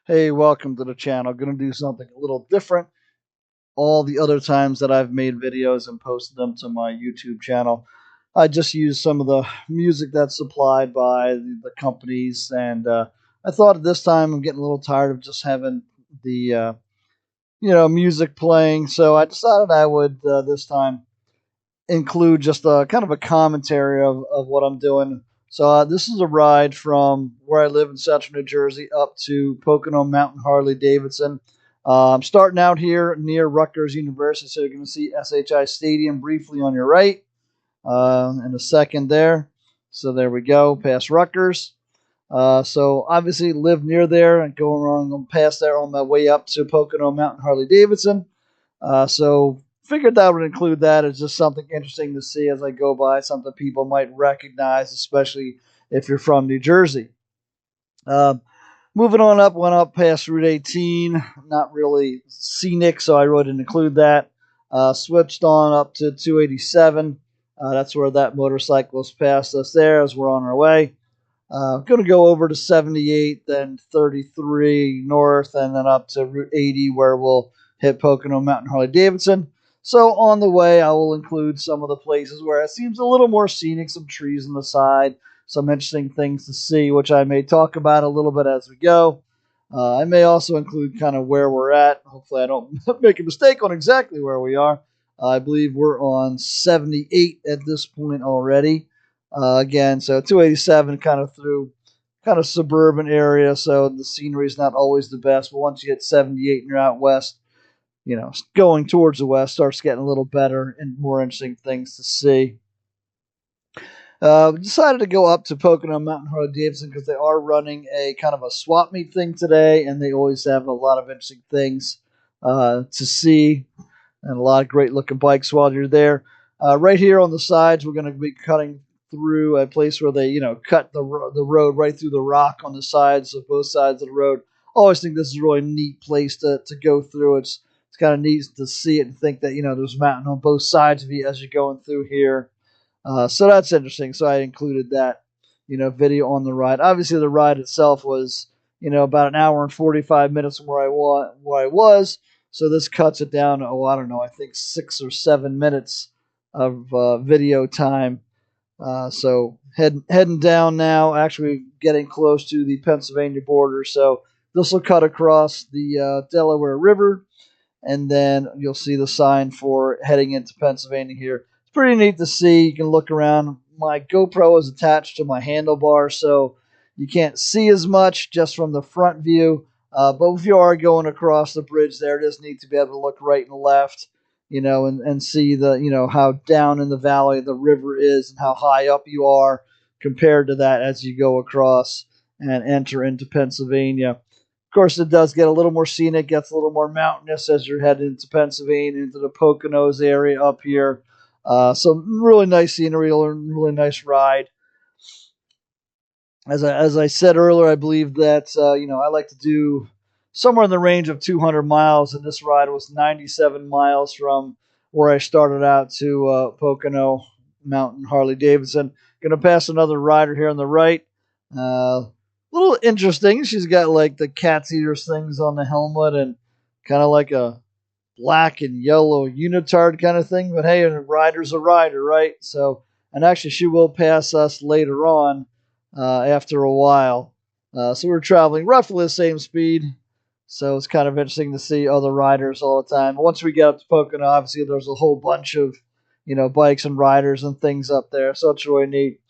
Hey, welcome to the channel. Going to do something a little different. All the other times that I've made videos and posted them to my YouTube channel, I just use some of the music that's supplied by the companies, and I thought at this time I'm getting a little tired of just having the music playing, so I decided I would this time include just a kind of a commentary of what I'm doing. So this is a ride from where I live in central New Jersey up to Pocono Mountain Harley-Davidson. I'm starting out here near Rutgers University, so you're going to see SHI Stadium briefly on your right in a second there. So there we go, past Rutgers. So obviously live near there and going past there on my way up to Pocono Mountain Harley-Davidson. So figured that would include that as just something interesting to see as I go by, something people might recognize, especially if you're from New Jersey. Uh, Moving on up, went up past Route 18, not really scenic, so I really didn't include that. Switched on up to 287. That's where that motorcyclist passed us there as we're on our way. Going to go over to 78, then 33 north, and then up to Route 80 where we'll hit Pocono Mountain Harley-Davidson. So on the way, I will include some of the places where it seems a little more scenic, some trees on the side, some interesting things to see, which I may talk about a little bit as we go. I may also include kind of where we're at. Hopefully, I don't make a mistake on exactly where we are. I believe we're on 78 at this point already. Again, so 287 kind of through kind of suburban area, so the scenery is not always the best. But once you hit 78 and you're out west, going towards the west starts getting a little better and more interesting things to see. Decided to go up to Pocono Mountain Harley-Davidson because they are running a kind of a swap meet thing today, and they always have a lot of interesting things to see and a lot of great looking bikes while you're there. Right here on the sides, we're going to be cutting through a place where they, cut the road right through the rock on the sides of both sides of the road. I always think this is a really neat place to go through. It's kind of neat to see it and think that there's a mountain on both sides of you as you're going through here. So that's interesting. So I included that video on the ride. Obviously, the ride itself was about an hour and 45 minutes from where I was. So this cuts it down to, I don't know, I think 6 or 7 minutes of video time. So heading down now, actually getting close to the Pennsylvania border. So this will cut across the Delaware River, and then you'll see the sign for heading into Pennsylvania here. It's pretty neat to see. You can look around. My GoPro is attached to my handlebar, so you can't see as much just from the front view. But if you are going across the bridge there, it is neat to be able to look right and left, and see how down in the valley the river is and how high up you are compared to that as you go across and enter into Pennsylvania. Of course, it does get a little more scenic, gets a little more mountainous as you're heading into Pennsylvania, into the Poconos area up here. So really nice scenery, really nice ride. As I said earlier, I believe that I like to do somewhere in the range of 200 miles, and this ride was 97 miles from where I started out to Pocono Mountain Harley-Davidson. Going to pass another rider here on the right. Little interesting. She's got like the cat's ears things on the helmet and kind of like a black and yellow unitard kind of thing. But hey, a rider's a rider, right? So, and actually, she will pass us later on after a while. So we're traveling roughly the same speed. So it's kind of interesting to see other riders all the time. Once we get up to Pocono, obviously there's a whole bunch of bikes and riders and things up there. So it's really neat.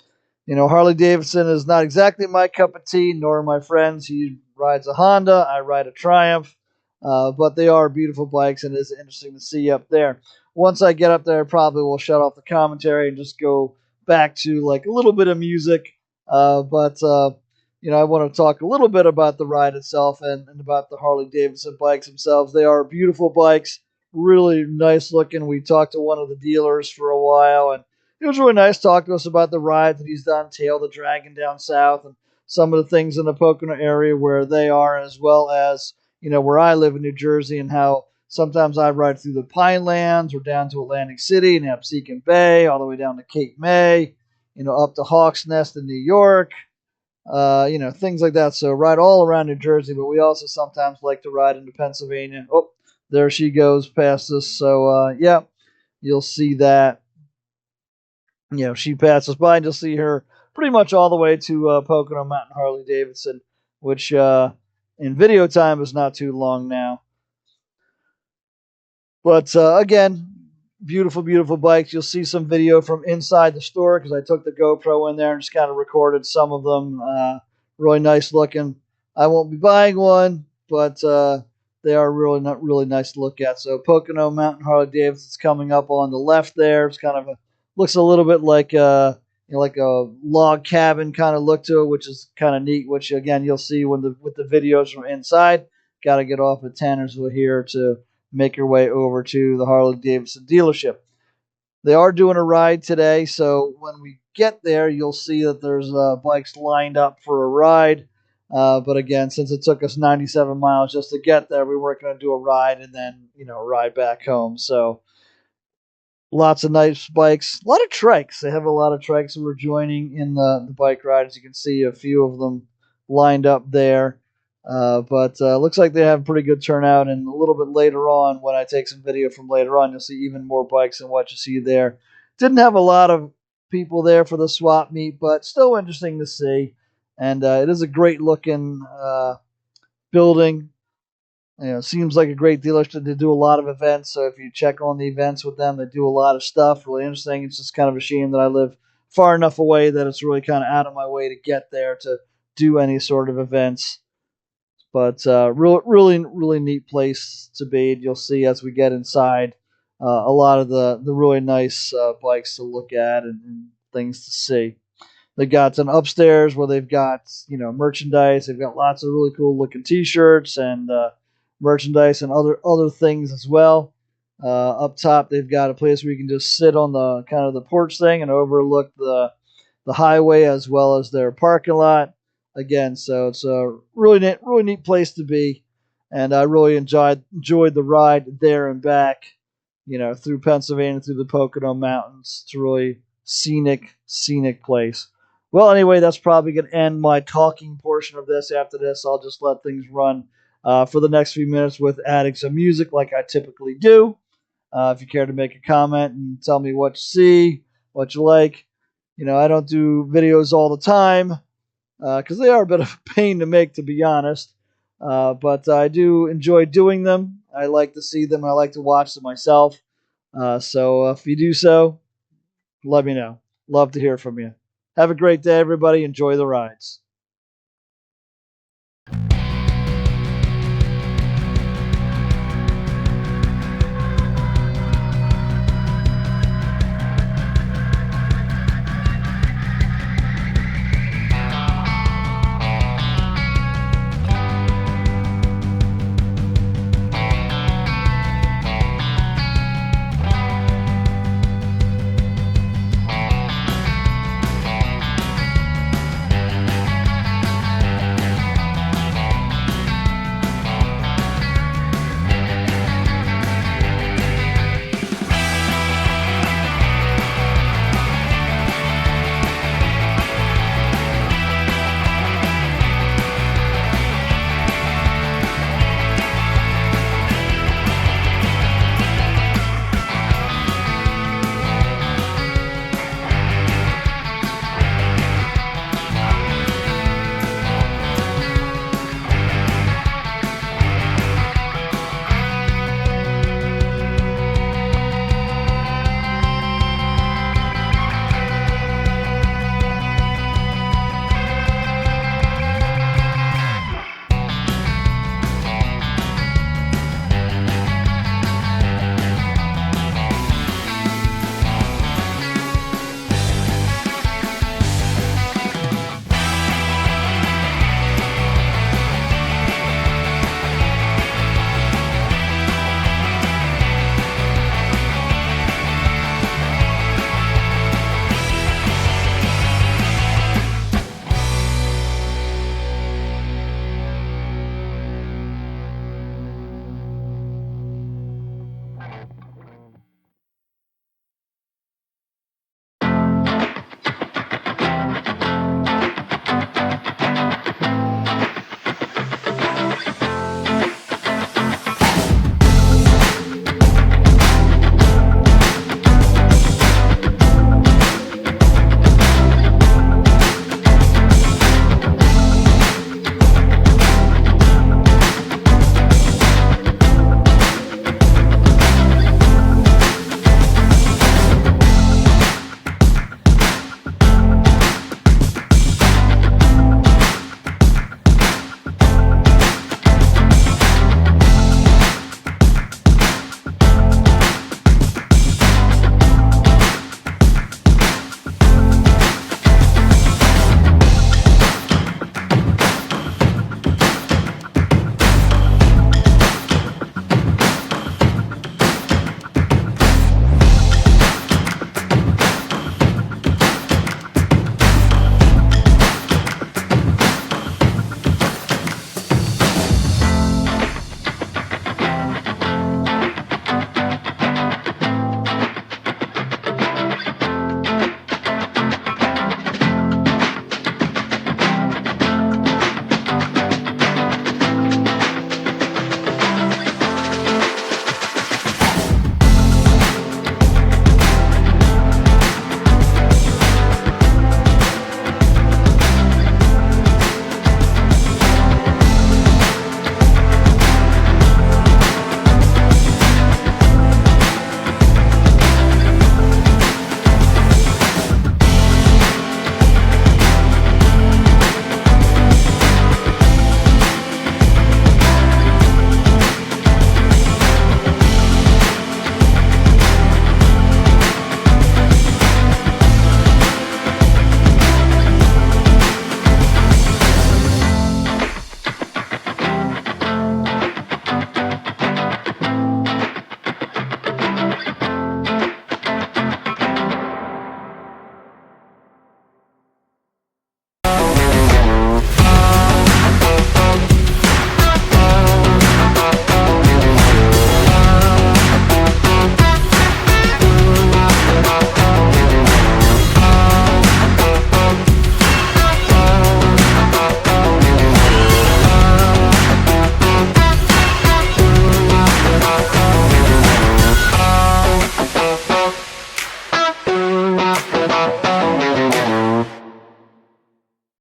Harley Davidson is not exactly my cup of tea, nor my friends. He rides a Honda, I ride a Triumph, but they are beautiful bikes, and it is interesting to see up there. Once I get up there, I probably will shut off the commentary and just go back to like a little bit of music. But I want to talk a little bit about the ride itself and about the Harley Davidson bikes themselves. They are beautiful bikes, really nice looking. We talked to one of the dealers for a while, and it was really nice talking to us about the ride that he's done, Tail the Dragon down south, and some of the things in the Pocono area where they are, as well as, where I live in New Jersey, and how sometimes I ride through the Pinelands or down to Atlantic City and Absecon Bay, all the way down to Cape May, up to Hawks Nest in New York, things like that. So ride all around New Jersey, but we also sometimes like to ride into Pennsylvania. Oh, there she goes past us. So yeah, you'll see that. She passes by, and you'll see her pretty much all the way to Pocono Mountain Harley-Davidson, which in video time is not too long now. But again, beautiful, beautiful bikes. You'll see some video from inside the store because I took the GoPro in there and just kind of recorded some of them. Really nice looking. I won't be buying one, but they are really not really nice to look at. So Pocono Mountain Harley-Davidson is coming up on the left there. It's kind of looks a little bit like like a log cabin kind of look to it, which is kind of neat. Which again you'll see with the videos from inside. Got to get off at Tannersville here to make your way over to the Harley Davidson dealership. They are doing a ride today, so when we get there, you'll see that there's bikes lined up for a ride. But again, since it took us 97 miles just to get there, we weren't going to do a ride and then ride back home. So lots of nice bikes, a lot of trikes. They have a lot of trikes that we're joining in the bike ride. As you can see, a few of them lined up there. But looks like they have a pretty good turnout. And a little bit later on, when I take some video from later on, you'll see even more bikes than what you see there. Didn't have a lot of people there for the swap meet, but still interesting to see. And it is a great looking building. Seems like a great dealership. They do a lot of events, so if you check on the events with them, they do a lot of stuff. Really interesting. It's just kind of a shame that I live far enough away that it's really kind of out of my way to get there to do any sort of events. But really, really neat place to be. You'll see as we get inside a lot of the really nice bikes to look at and things to see. They got an upstairs where they've got merchandise. They've got lots of really cool looking T-shirts and merchandise and other things as well. Up top, they've got a place where you can just sit on the kind of the porch thing and overlook the highway as well as their parking lot. Again, so it's a really neat place to be, and I really enjoyed the ride there and back. Through Pennsylvania, through the Pocono Mountains. It's a really scenic place. Well, anyway, that's probably going to end my talking portion of this. After this, I'll just let things run for the next few minutes with adding some music like I typically do. If you care to make a comment and tell me what you see, what you like. I don't do videos all the time because they are a bit of a pain to make, to be honest. But I do enjoy doing them. I like to see them. I like to watch them myself. So if you do so, let me know. Love to hear from you. Have a great day, everybody. Enjoy the rides.